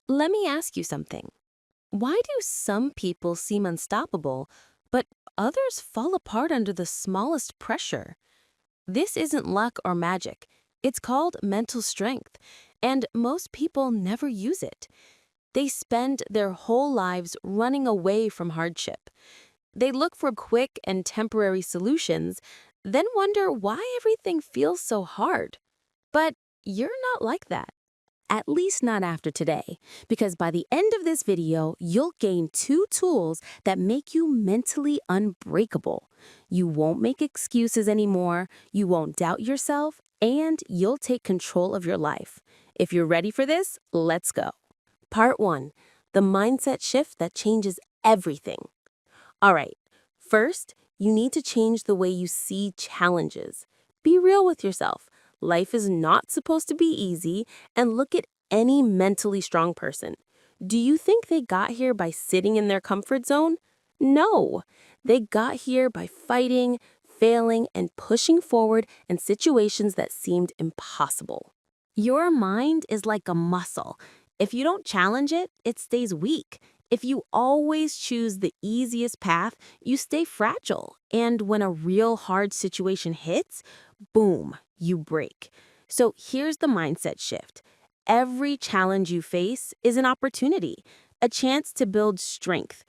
Let me ask you something. Why do some people seem unstoppable, but others fall apart under the smallest pressure? This isn't luck or magic. It's called mental strength, and most people never use it. They spend their whole lives running away from hardship. They look for quick and temporary solutions, then wonder why everything feels so hard. But you're not like that. At least not after today, because by the end of this video, you'll gain 2 tools that make you mentally unbreakable. You won't make excuses anymore, you won't doubt yourself, and you'll take control of your life. If you're ready for this, let's go. Part 1. The mindset shift that changes everything. All right, first, you need to change the way you see challenges. Be real with yourself. Life is not supposed to be easy, and look at any mentally strong person. Do you think they got here by sitting in their comfort zone? No. They got here by fighting, failing, and pushing forward in situations that seemed impossible. Your mind is like a muscle. If you don't challenge it, it stays weak. If you always choose the easiest path, you stay fragile. And when a real hard situation hits, boom, you break. So here's the mindset shift. Every challenge you face is an opportunity, a chance to build strength.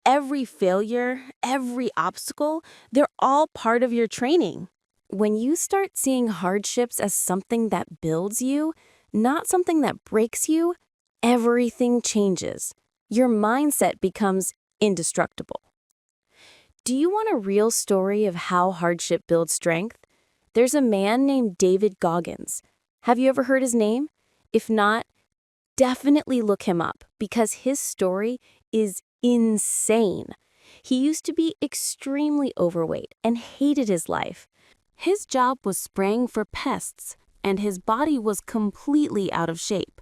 Every failure, every obstacle, they're all part of your training. When you start seeing hardships as something that builds you, not something that breaks you, everything changes. Your mindset becomes indestructible. Do you want a real story of how hardship builds strength? There's a man named David Goggins. Have you ever heard his name? If not, definitely look him up because his story is insane. He used to be extremely overweight and hated his life. His job was spraying for pests, and his body was completely out of shape.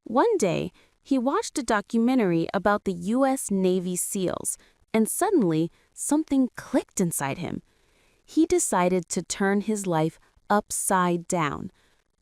One day, he watched a documentary about the U.S. Navy SEALs, and suddenly, something clicked inside him. He decided to turn his life upside down.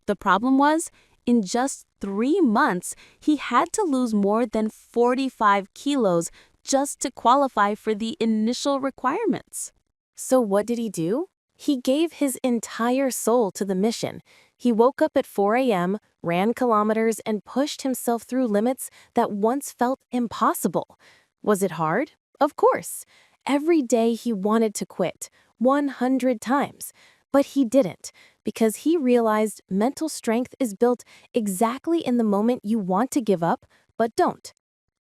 The problem was, in just 3 months, he had to lose more than 45 kilos just to qualify for the initial requirements. So what did he do? He gave his entire soul to the mission. He woke up at 4 a.m., ran kilometers, and pushed himself through limits that once felt impossible. Was it hard? Of course. Every day he wanted to quit, 100 times. But he didn't, because he realized mental strength is built exactly in the moment you want to give up, but don't.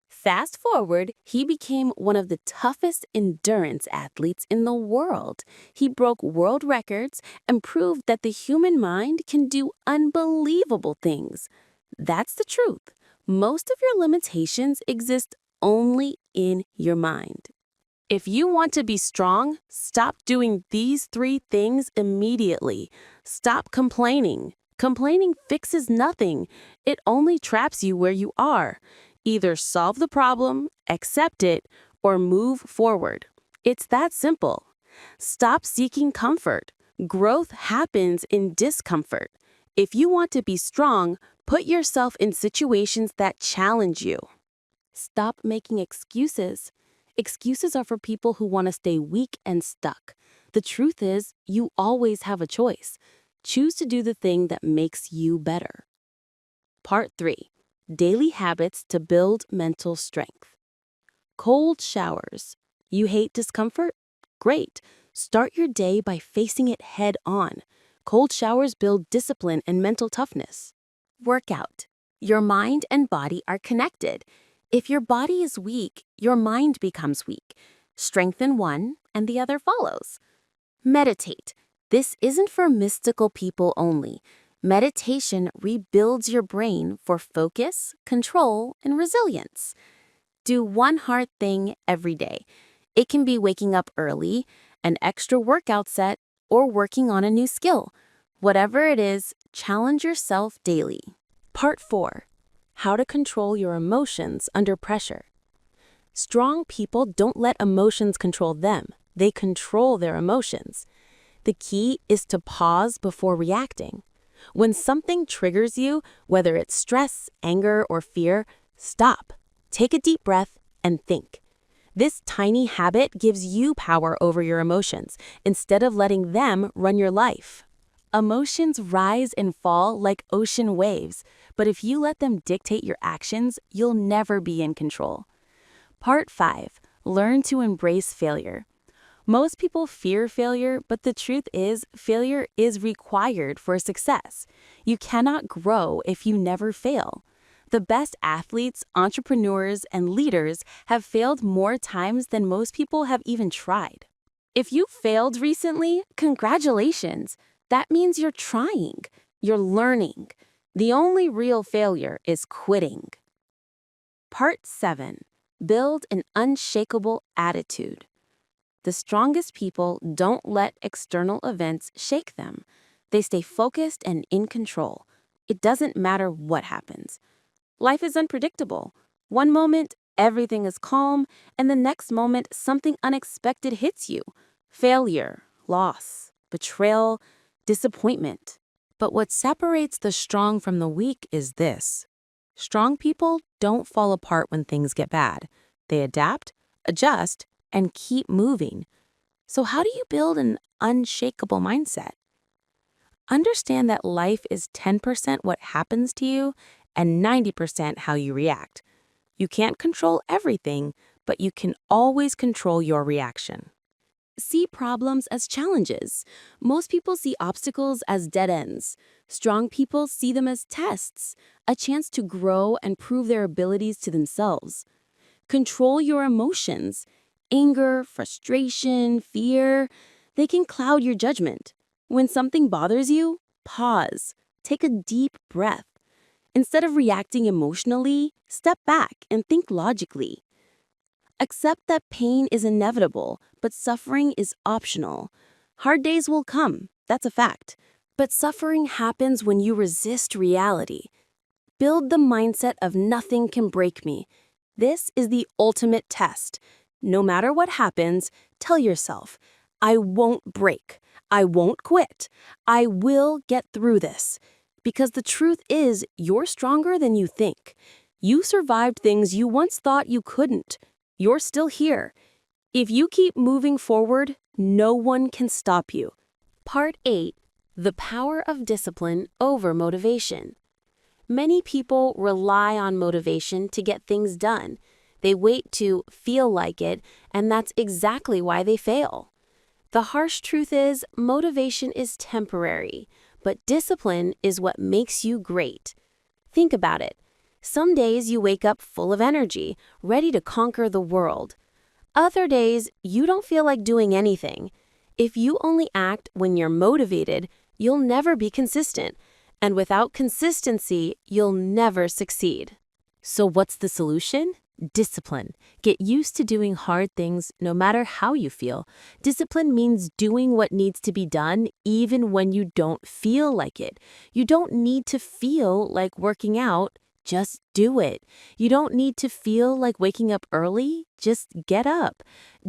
Fast forward, he became one of the toughest endurance athletes in the world. He broke world records and proved that the human mind can do unbelievable things. That's the truth. Most of your limitations exist only in your mind. If you want to be strong, stop doing these 3 things immediately. Stop complaining. Complaining fixes nothing. It only traps you where you are. Either solve the problem, accept it, or move forward. It's that simple. Stop seeking comfort. Growth happens in discomfort. If you want to be strong, put yourself in situations that challenge you. Stop making excuses. Excuses are for people who want to stay weak and stuck. The truth is, you always have a choice. Choose to do the thing that makes you better. Part 3. Daily habits to build mental strength. Cold showers. You hate discomfort? Great. Start your day by facing it head on. Cold showers build discipline and mental toughness. Workout. Your mind and body are connected. If your body is weak, your mind becomes weak. Strengthen one, and the other follows. Meditate. This isn't for mystical people only. Meditation rebuilds your brain for focus, control, and resilience. Do one hard thing every day. It can be waking up early, an extra workout set, or working on a new skill. Whatever it is, challenge yourself daily. Part 4. How to control your emotions under pressure. Strong people don't let emotions control them. They control their emotions. The key is to pause before reacting. When something triggers you, whether it's stress, anger, or fear, Stop, take a deep breath, and think. This tiny habit gives you power over your emotions instead of letting them run your life. Emotions rise and fall like ocean waves, but if you let them dictate your actions, you'll never be in control. Part 5. Learn to embrace failure. Most people fear failure, but the truth is, failure is required for success. You cannot grow if you never fail. The best athletes, entrepreneurs, and leaders have failed more times than most people have even tried. If you failed recently, congratulations. That means you're trying, you're learning. The only real failure is quitting. Part 7. Build an unshakable attitude. The strongest people don't let external events shake them. They stay focused and in control. It doesn't matter what happens. Life is unpredictable. One moment, everything is calm, and the next moment, something unexpected hits you. Failure, loss, betrayal, disappointment. But what separates the strong from the weak is this. Strong people don't fall apart when things get bad. They adapt, adjust, and keep moving. So how do you build an unshakable mindset? Understand that life is 10% what happens to you and 90% how you react. You can't control everything, but you can always control your reaction. See problems as challenges. Most people see obstacles as dead ends. Strong people see them as tests, a chance to grow and prove their abilities to themselves. Control your emotions. Anger, frustration, fear, they can cloud your judgment. When something bothers you, pause. Take a deep breath. Instead of reacting emotionally, step back and think logically. Accept that pain is inevitable, but suffering is optional. Hard days will come, that's a fact. But suffering happens when you resist reality. Build the mindset of nothing can break me. This is the ultimate test. No matter what happens, tell yourself, I won't break. I won't quit. I will get through this. Because the truth is, you're stronger than you think. You survived things you once thought you couldn't. You're still here. If you keep moving forward, no one can stop you. Part 8. The power of discipline over motivation. Many people rely on motivation to get things done. They wait to feel like it, and that's exactly why they fail. The harsh truth is, motivation is temporary, but discipline is what makes you great. Think about it. Some days you wake up full of energy, ready to conquer the world. Other days, you don't feel like doing anything. If you only act when you're motivated, you'll never be consistent. And without consistency, you'll never succeed. So what's the solution? Discipline. Get used to doing hard things no matter how you feel. Discipline means doing what needs to be done even when you don't feel like it. You don't need to feel like working out, just do it. You don't need to feel like waking up early, just get up.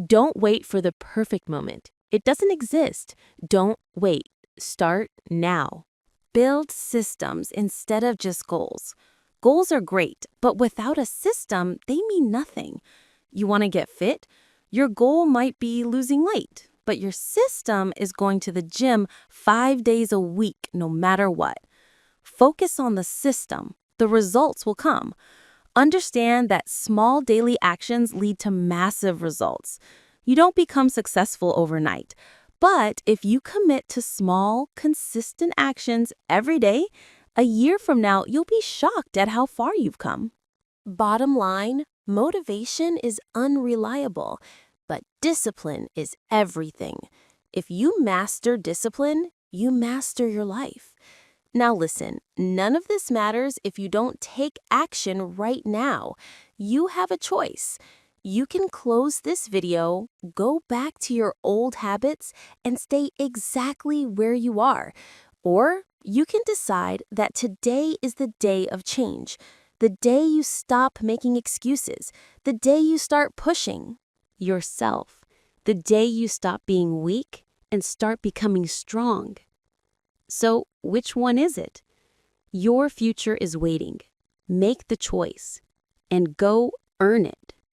Don't wait for the perfect moment. It doesn't exist. Don't wait. Start now. Build systems instead of just goals. Goals are great, but without a system, they mean nothing. You want to get fit? Your goal might be losing weight, but your system is going to the gym 5 days a week, no matter what. Focus on the system. The results will come. Understand that small daily actions lead to massive results. You don't become successful overnight. But if you commit to small, consistent actions every day, a year from now, you'll be shocked at how far you've come. Bottom line, motivation is unreliable, but discipline is everything. If you master discipline, you master your life. Now listen, none of this matters if you don't take action right now. You have a choice. You can close this video, go back to your old habits, and stay exactly where you are. Or you can decide that today is the day of change, the day you stop making excuses, the day you start pushing yourself, the day you stop being weak and start becoming strong. So, which one is it? Your future is waiting. Make the choice. and go earn it.